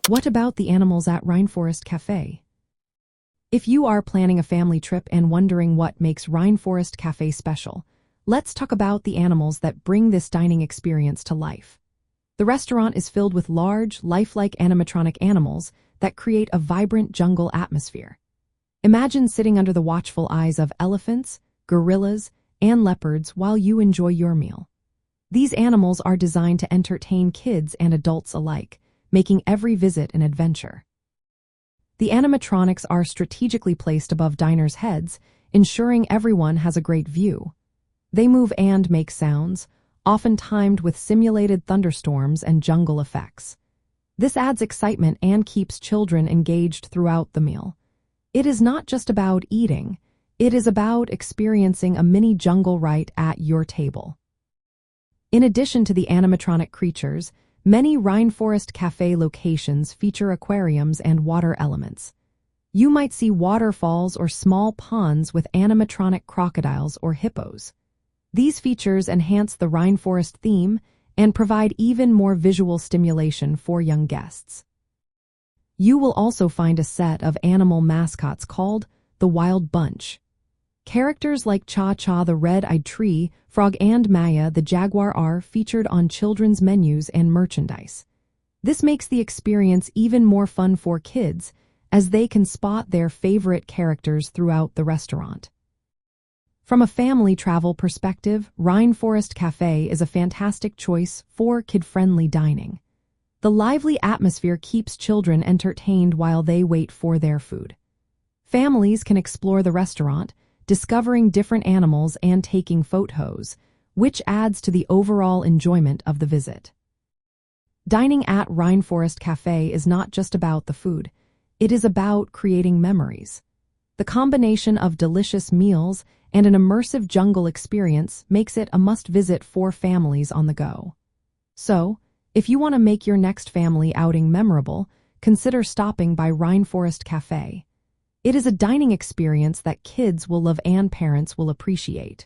What about the animals at Rainforest Cafe? If you are planning a family trip and wondering what makes Rainforest Cafe special, let's talk about the animals that bring this dining experience to life. The restaurant is filled with large, lifelike animatronic animals that create a vibrant jungle atmosphere. Imagine sitting under the watchful eyes of elephants, gorillas, and leopards while you enjoy your meal. These animals are designed to entertain kids and adults alike, making every visit an adventure. The animatronics are strategically placed above diners' heads, ensuring everyone has a great view. They move and make sounds, often timed with simulated thunderstorms and jungle effects. This adds excitement and keeps children engaged throughout the meal. It is not just about eating, it is about experiencing a mini jungle right at your table. In addition to the animatronic creatures, many Rainforest Cafe locations feature aquariums and water elements. You might see waterfalls or small ponds with animatronic crocodiles or hippos. These features enhance the rainforest theme and provide even more visual stimulation for young guests. You will also find a set of animal mascots called the Wild Bunch. Characters like Cha-Cha the red-eyed tree, Frog, and Maya the jaguar are featured on children's menus and merchandise. This makes the experience even more fun for kids, as they can spot their favorite characters throughout the restaurant. From a family travel perspective, Rainforest Cafe is a fantastic choice for kid-friendly dining. The lively atmosphere keeps children entertained while they wait for their food. Families can explore the restaurant, discovering different animals and taking photos, which adds to the overall enjoyment of the visit. Dining at Rainforest Cafe is not just about the food, it is about creating memories. The combination of delicious meals and an immersive jungle experience makes it a must-visit for families on the go. So, if you want to make your next family outing memorable, consider stopping by Rainforest Cafe. It is a dining experience that kids will love and parents will appreciate.